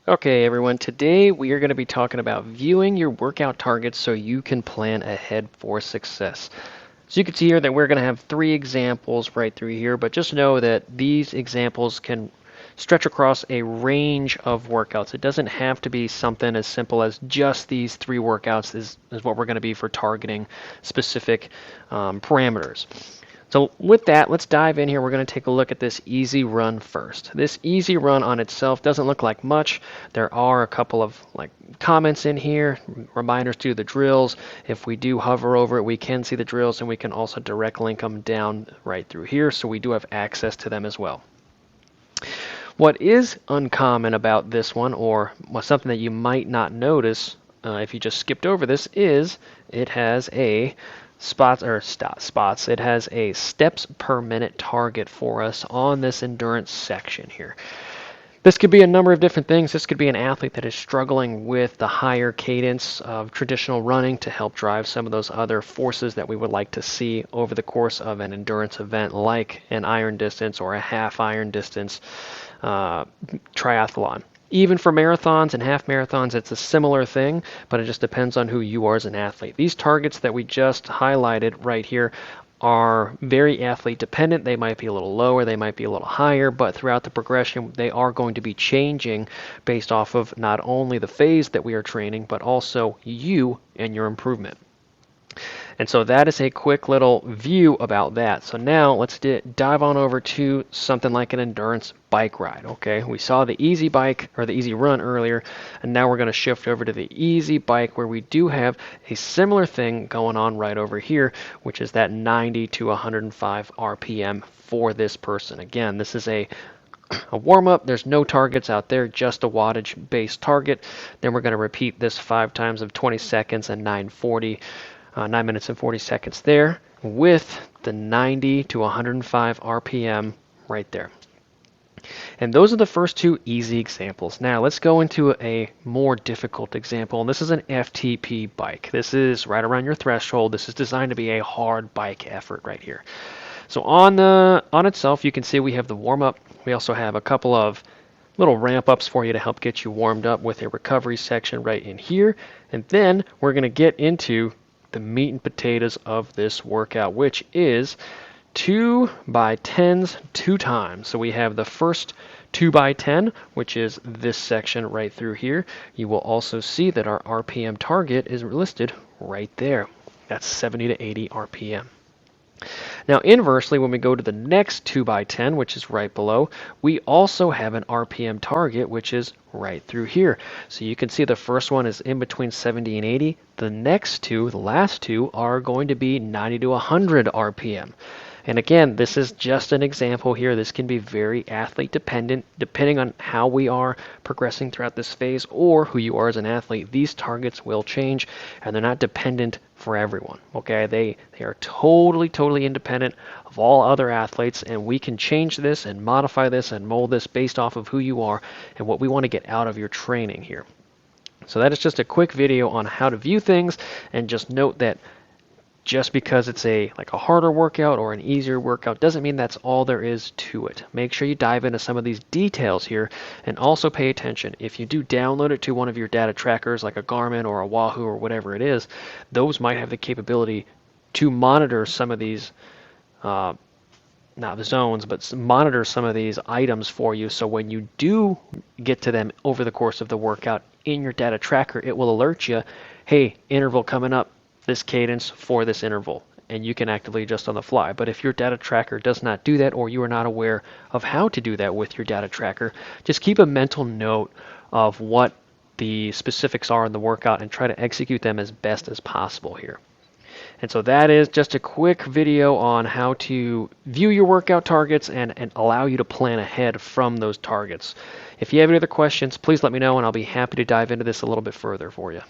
Okay, everyone, today we are going to be talking about viewing your workout targets so you can plan ahead for success. So you can see here that we're going to have three examples right through here, but just know that these examples can stretch across a range of workouts. It doesn't have to be something as simple as just these three workouts is what we're going to be for targeting specific parameters. So with that, let's dive in here. We're going to take a look at this easy run first. This easy run on itself doesn't look like much. There are a couple of comments in here, reminders to the drills. If we do hover over it, we can see the drills, and we can also direct link them down right through here, so we do have access to them as well. What is uncommon about this one, or something that you might not notice if you just skipped over this, is it has a spots. It has a steps per minute target for us on this endurance section here. This could be a number of different things. This could be an athlete that is struggling with the higher cadence of traditional running to help drive some of those other forces that we would like to see over the course of an endurance event, like an iron distance or a half iron distance triathlon. Even for marathons and half marathons, it's a similar thing, but it just depends on who you are as an athlete. These targets that we just highlighted right here are very athlete dependent. They might be a little lower, they might be a little higher, but throughout the progression, they are going to be changing based off of not only the phase that we are training, but also you and your improvement. And so that is a quick little view about that. So now let's dive on over to something like an endurance bike ride. Okay, we saw the easy bike or the easy run earlier, and now we're going to shift over to the easy bike, where we do have a similar thing going on right over here, which is that 90 to 105 RPM for this person. Again, this is a warm-up. There's no targets out there, just a wattage based target. Then we're going to repeat this 5 times of 20 seconds and 9 minutes and 40 seconds there, with the 90 to 105 RPM right there. And those are the first two easy examples. Now let's go into a more difficult example, and this is an FTP bike. This is right around your threshold. This is designed to be a hard bike effort right here. So on itself, you can see we have the warm-up. We also have a couple of little ramp ups for you to help get you warmed up with a recovery section right in here. And then we're going to get into the meat and potatoes of this workout, which is 2x10s 2 times. So we have the first 2x10, which is this section right through here. You will also see that our RPM target is listed right there. That's 70 to 80 RPM. Now inversely, when we go to the next 2x10, which is right below, we also have an RPM target, which is right through here. So you can see the first one is in between 70 and 80. The next two, the last two, are going to be 90 to 100 RPM. And again, this is just an example here. This can be very athlete dependent, depending on how we are progressing throughout this phase or who you are as an athlete. These targets will change, and they're not dependent for everyone. Okay, they are totally independent of all other athletes, and we can change this and modify this and mold this based off of who you are and what we want to get out of your training here. So that is just a quick video on how to view things, and just note that just because it's a harder workout or an easier workout doesn't mean that's all there is to it. Make sure you dive into some of these details here, and also pay attention. If you do download it to one of your data trackers like a Garmin or a Wahoo or whatever it is, those might have the capability to monitor some of these, not the zones, but monitor some of these items for you, so when you do get to them over the course of the workout in your data tracker, it will alert you, hey, interval coming up, this cadence for this interval, and you can actively adjust on the fly. But if your data tracker does not do that, or you are not aware of how to do that with your data tracker, just keep a mental note of what the specifics are in the workout and try to execute them as best as possible here. And so that is just a quick video on how to view your workout targets and allow you to plan ahead from those targets. If you have any other questions, please let me know, and I'll be happy to dive into this a little bit further for you.